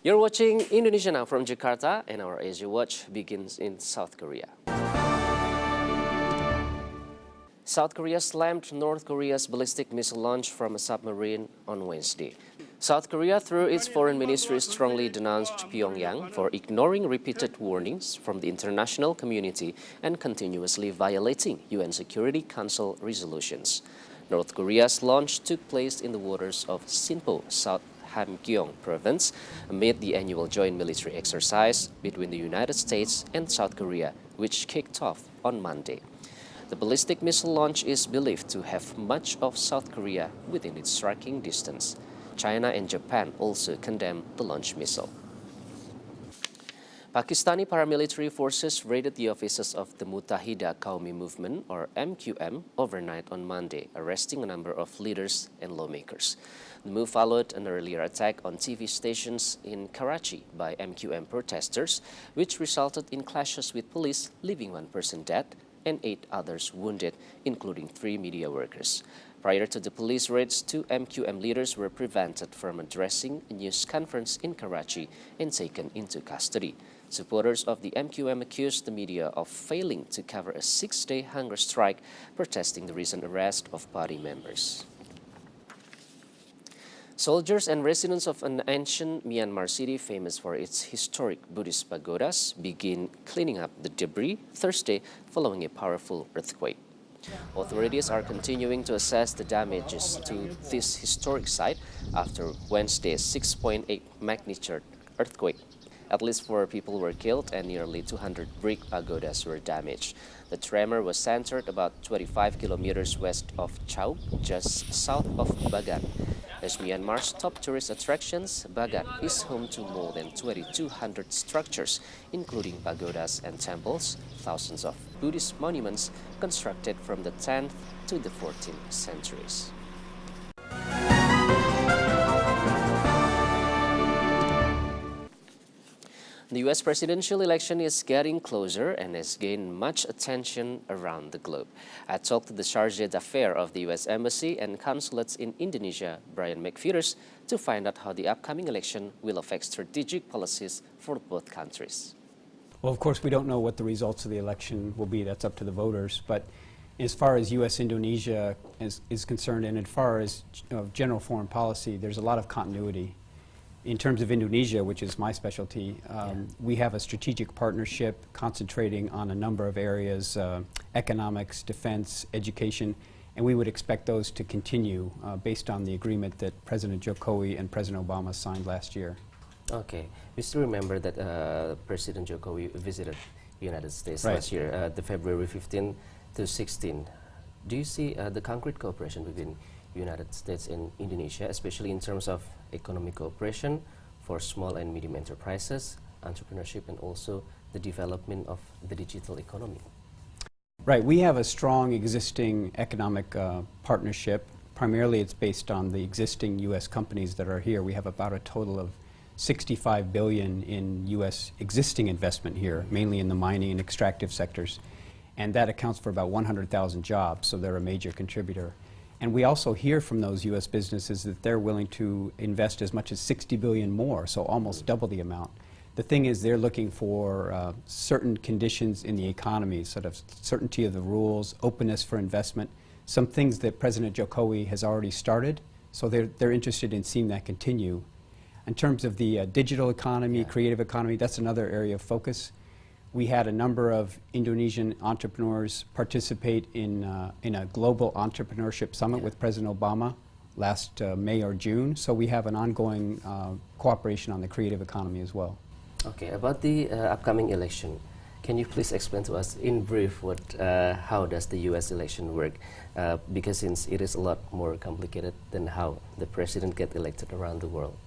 You're watching Indonesia Now from Jakarta, and our Asia Watch begins in South Korea. South Korea slammed North Korea's ballistic missile launch from a submarine on Wednesday. South Korea, through its foreign ministry, strongly denounced Pyongyang for ignoring repeated warnings from the international community and continuously violating UN Security Council resolutions. North Korea's launch took place in the waters of Sinpo, South Hamgyong province, amid the annual joint military exercise between the United States and South Korea, which kicked off on Monday. The ballistic missile launch is believed to have much of South Korea within its striking distance. China and Japan also condemned the launch missile. Pakistani paramilitary forces raided the offices of the Muttahida Qaumi Movement, or MQM, overnight on Monday, arresting a number of leaders and lawmakers. The move followed an earlier attack on TV stations in Karachi by MQM protesters, which resulted in clashes with police, leaving one person dead and 8 others wounded, including 3 media workers. Prior to the police raids, 2 MQM leaders were prevented from addressing a news conference in Karachi and taken into custody. Supporters of the MQM accused the media of failing to cover a 6-day hunger strike, protesting the recent arrest of party members. Soldiers and residents of an ancient Myanmar city famous for its historic Buddhist pagodas begin cleaning up the debris Thursday following a powerful earthquake. Authorities are continuing to assess the damages to this historic site after Wednesday's 6.8 magnitude earthquake. At least 4 people were killed and nearly 200 brick pagodas were damaged. The tremor was centered about 25 kilometers west of Chau, just south of Bagan. As Myanmar's top tourist attractions, Bagan is home to more than 2,200 structures, including pagodas and temples, thousands of Buddhist monuments constructed from the 10th to the 14th centuries. The U.S. presidential election is getting closer and has gained much attention around the globe. I talked to the charge d'affaires of the U.S. Embassy and consulates in Indonesia, Brian McPheeters, to find out how the upcoming election will affect strategic policies for both countries. Well, of course, we don't know what the results of the election will be. That's up to the voters. But as far as U.S.-Indonesia is concerned, and as far as general foreign policy, there's a lot of continuity. In terms of Indonesia, which is my specialty, we have a strategic partnership concentrating on a number of areas, economics, defense, education, and we would expect those to continue based on the agreement that President Jokowi and President Obama signed last year. Okay. We still remember that President Jokowi visited the United States last year, the February 15 to 16. Do you see the concrete cooperation between United States and Indonesia, especially in terms of economic cooperation for small and medium enterprises, entrepreneurship, and also the development of the digital economy? Right. We have a strong existing economic partnership. Primarily, it's based on the existing U.S. companies that are here. We have about a total of $65 billion in U.S. existing investment here, mainly in the mining and extractive sectors. And that accounts for about 100,000 jobs, so they're a major contributor. And we also hear from those U.S. businesses that they're willing to invest as much as $60 billion more, so almost double the amount. The thing is, they're looking for certain conditions in the economy, sort of certainty of the rules, openness for investment, some things that President Jokowi has already started, so they're interested in seeing that continue. In terms of the digital economy, creative economy, that's another area of focus. We had a number of Indonesian entrepreneurs participate in a global entrepreneurship summit with President Obama last May or June. So we have an ongoing cooperation on the creative economy as well. Okay, about the upcoming election, can you please explain to us in brief how does the U.S. election work? Because since it is a lot more complicated than how the president gets elected around the world.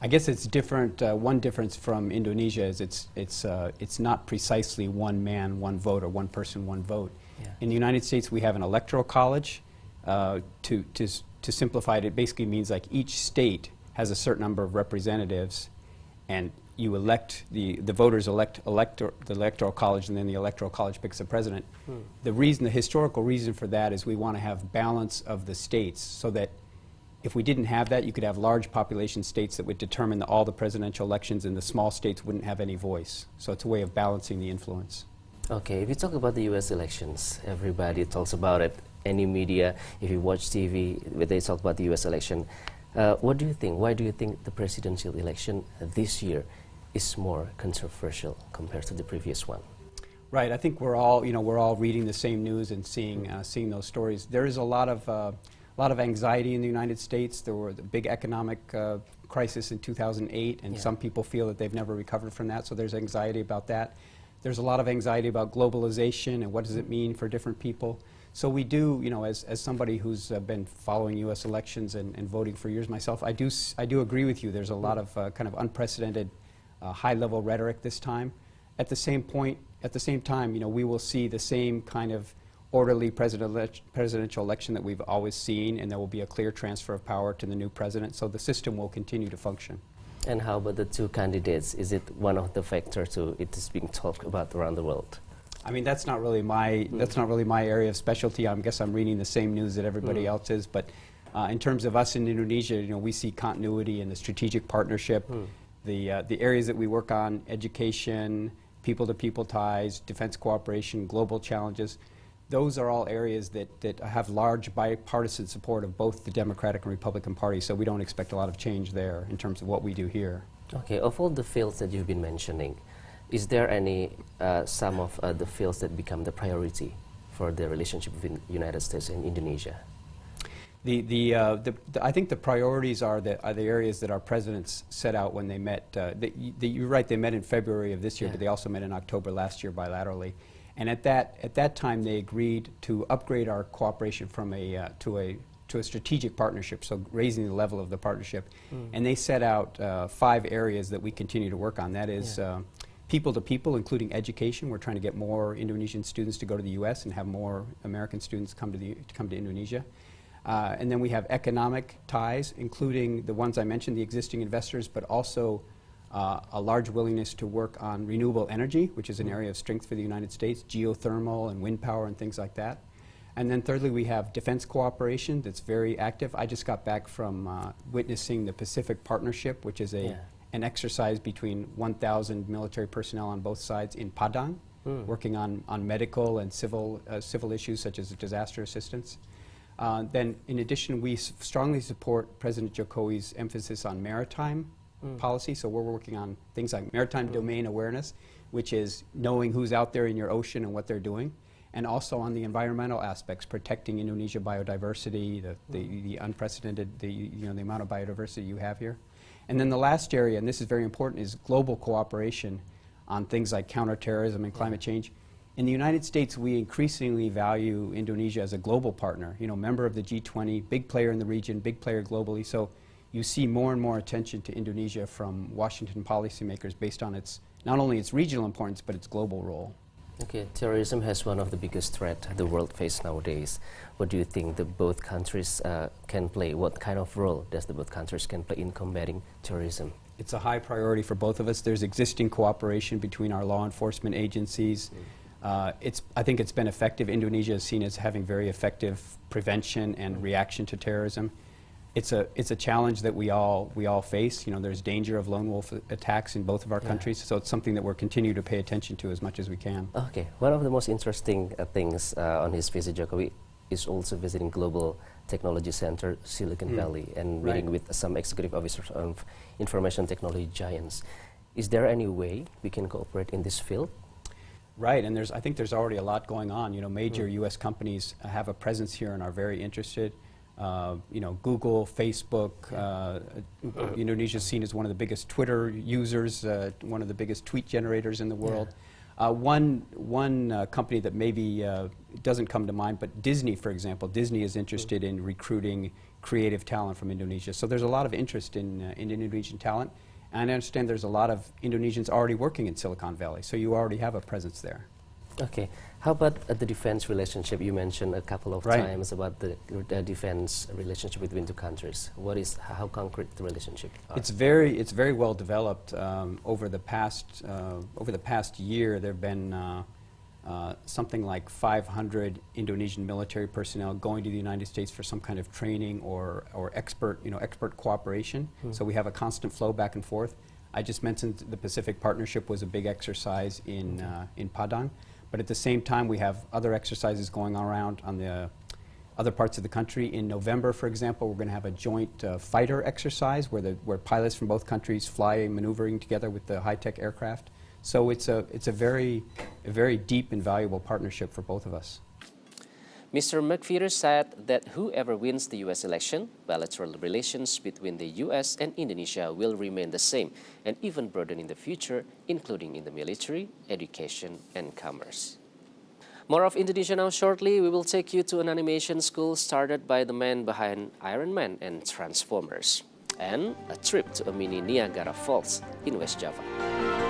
I guess it's different. One difference from Indonesia is it's not precisely one man, one vote, or one person, one vote. Yeah. In the United States, we have an electoral college. To simplify it, it basically means like each state has a certain number of representatives, and you elect the voters elect the electoral college, and then the electoral college picks the president. The historical reason for that is we want to have balance of the states, so that If we didn't have that, you could have large population states that would determine all the presidential elections, and the small states wouldn't have any voice. So it's a way of balancing the influence. Okay, if you talk about the U.S. elections, everybody talks about it. Any media, if you watch TV, they talk about the U.S. election. What do you think? Why do you think the presidential election this year is more controversial compared to the previous one? Right. I think we're all reading the same news and seeing those stories. There is a lot of anxiety in the United States. There were the big economic crisis in 2008, and some people feel that they've never recovered from that. So there's anxiety about that. There's a lot of anxiety about globalization and what does it mean for different people. So we do, as somebody who's been following U.S. elections and voting for years myself, I do agree with you. There's a lot of kind of unprecedented high-level rhetoric this time. At the same time, we will see the same kind of orderly presidential election that we've always seen, and there will be a clear transfer of power to the new president. So the system will continue to function. And how about the two candidates? Is it one of the factors it is being talked about around the world? I mean, that's not really my area of specialty. I guess I'm reading the same news that everybody else is. But in terms of us in Indonesia, we see continuity in the strategic partnership, the areas that we work on: education, people-to-people ties, defense cooperation, global challenges. Those are all areas that have large bipartisan support of both the Democratic and Republican Party, so we don't expect a lot of change there in terms of what we do here. Okay, of all the fields that you've been mentioning, is there any, some of the fields that become the priority for the relationship between the United States and Indonesia? I think the priorities are the areas that our presidents set out when they met. You're right, they met in February of this year, but they also met in October last year bilaterally. And at that time, they agreed to upgrade our cooperation from to a strategic partnership, so raising the level of the partnership. And they set out 5 areas that we continue to work on. That is people to people, including education. We're trying to get more Indonesian students to go to the U.S. and have more American students come to Indonesia. And then we have economic ties, including the ones I mentioned, the existing investors, but also a large willingness to work on renewable energy, which is an area of strength for the United States, geothermal and wind power and things like that. And then thirdly, we have defense cooperation that's very active. I just got back from witnessing the Pacific Partnership, which is an exercise between 1,000 military personnel on both sides in Padang, working on medical and civil issues such as disaster assistance. Then, in addition, we strongly support President Jokowi's emphasis on maritime policy. So we're working on things like maritime domain awareness, which is knowing who's out there in your ocean and what they're doing, and also on the environmental aspects, protecting Indonesia biodiversity, the unprecedented, the amount of biodiversity you have here. And then the last area, and this is very important, is global cooperation on things like counterterrorism and climate change. In the United States, we increasingly value Indonesia as a global partner, member of the G20, big player in the region, big player globally. So you see more and more attention to Indonesia from Washington policymakers based on not only its regional importance, but its global role. Okay, terrorism has one of the biggest threats the world faces nowadays. What do you think that both countries can play? What kind of role does the both countries can play in combating terrorism? It's a high priority for both of us. There's existing cooperation between our law enforcement agencies. I think it's been effective. Indonesia is seen as having very effective prevention and reaction to terrorism. It's a challenge that we all face. There's danger of lone wolf attacks in both of our countries, so it's something that we're continuing to pay attention to as much as we can. Okay, one of the most interesting things on his visit, Jokowi, is also visiting Global Technology Center, Silicon Valley, and meeting with some executive officers of information technology giants. Is there any way we can cooperate in this field? Right, and I think there's already a lot going on. Major U.S. companies have a presence here and are very interested. Google, Facebook, Indonesia is seen as one of the biggest Twitter users, one of the biggest tweet generators in the world. One company that maybe doesn't come to mind, but Disney, for example. Disney is interested in recruiting creative talent from Indonesia. So there's a lot of interest in Indonesian talent. And I understand there's a lot of Indonesians already working in Silicon Valley, so you already have a presence there. Okay. How about the defense relationship? You mentioned a couple of times about the defense relationship between two countries. How concrete the relationship are? It's very well developed. Over the past year, there have been something like 500 Indonesian military personnel going to the United States for some kind of training or expert cooperation. So we have a constant flow back and forth. I just mentioned the Pacific Partnership was a big exercise in Padang, but at the same time we have other exercises going around on the other parts of the country. In November, for example, we're going to have a joint fighter exercise where pilots from both countries fly maneuvering together with the high-tech aircraft. So it's a very deep and valuable partnership for both of us. Mr. McPherson said that whoever wins the U.S. election, bilateral relations between the U.S. and Indonesia will remain the same and even broaden in the future, including in the military, education, and commerce. More of Indonesia now shortly. We will take you to an animation school started by the man behind Iron Man and Transformers, and a trip to a mini Niagara Falls in West Java.